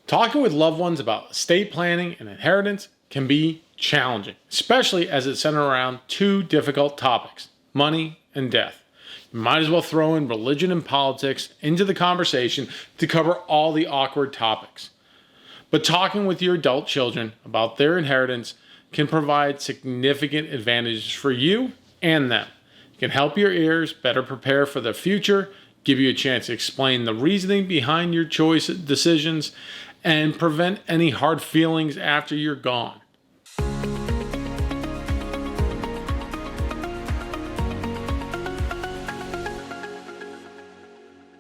Talking with loved ones about estate planning and inheritance can be challenging, especially as it's centered around two difficult topics: money and death. You might as well throw in religion and politics into the conversation to cover all the awkward topics. But talking with your adult children about their inheritance can provide significant advantages for you and them. It can help your heirs better prepare for the future, give you a chance to explain the reasoning behind your choice decisions, and prevent any hard feelings after you're gone.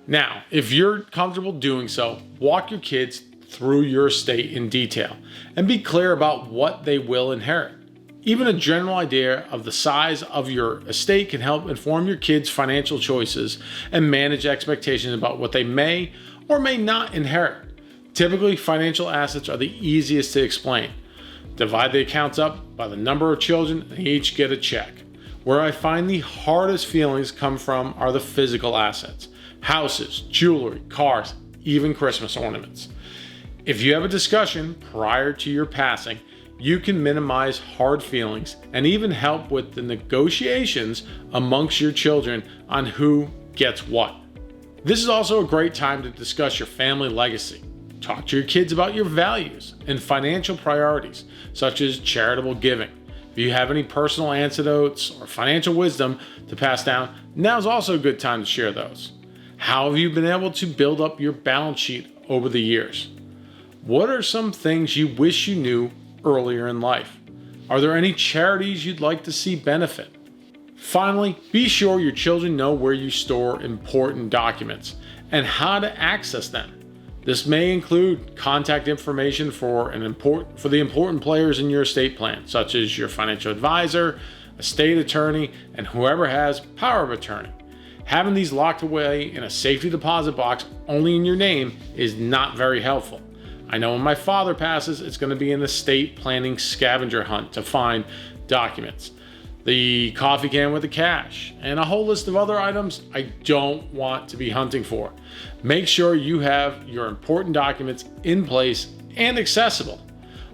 Now, if you're comfortable doing so, walk your kids through your estate in detail and be clear about what they will inherit. Even a general idea of the size of your estate can help inform your kids' financial choices and manage expectations about what they may or may not inherit. Typically, financial assets are the easiest to explain. Divide the accounts up by the number of children and each get a check. Where I find the hardest feelings come from are the physical assets: houses, jewelry, cars, even Christmas ornaments. If you have a discussion prior to your passing, you can minimize hard feelings and even help with the negotiations amongst your children on who gets what. This is also a great time to discuss your family legacy. Talk to your kids about your values and financial priorities, such as charitable giving. If you have any personal anecdotes or financial wisdom to pass down, now's also a good time to share those. How have you been able to build up your balance sheet over the years? What are some things you wish you knew earlier in life? Are there any charities you'd like to see benefit? Finally, be sure your children know where you store important documents and how to access them. This may include contact information for the important players in your estate plan, such as your financial advisor, estate attorney, and whoever has power of attorney. Having these locked away in a safety deposit box only in your name is not very helpful. I know when my father passes, it's going to be an estate planning scavenger hunt to find documents, the coffee can with the cash, and a whole list of other items I don't want to be hunting for. Make sure you have your important documents in place and accessible.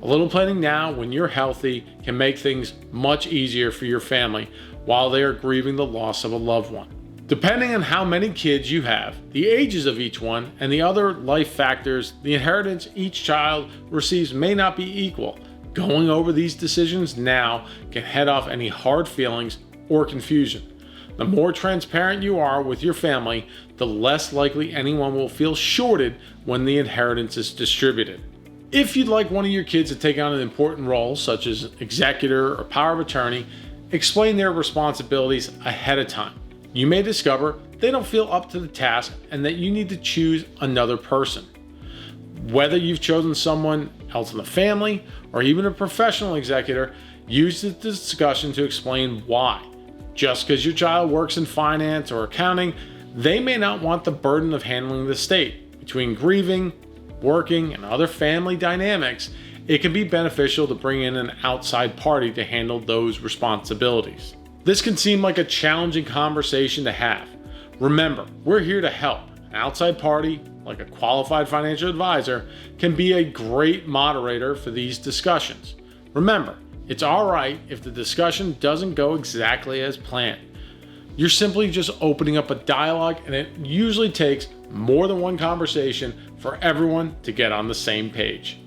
A little planning now when you're healthy can make things much easier for your family while they are grieving the loss of a loved one. Depending on how many kids you have, the ages of each one, and the other life factors, the inheritance each child receives may not be equal. Going over these decisions now can head off any hard feelings or confusion. The more transparent you are with your family, the less likely anyone will feel shorted when the inheritance is distributed. If you'd like one of your kids to take on an important role, such as executor or power of attorney, explain their responsibilities ahead of time. You may discover they don't feel up to the task and that you need to choose another person. Whether you've chosen someone else in the family or even a professional executor, use the discussion to explain why. Just because your child works in finance or accounting, they may not want the burden of handling the estate. Between grieving, working, and other family dynamics, it can be beneficial to bring in an outside party to handle those responsibilities. This can seem like a challenging conversation to have. Remember, we're here to help. An outside party, like a qualified financial advisor, can be a great moderator for these discussions. Remember, it's all right if the discussion doesn't go exactly as planned. You're simply just opening up a dialogue, and it usually takes more than one conversation for everyone to get on the same page.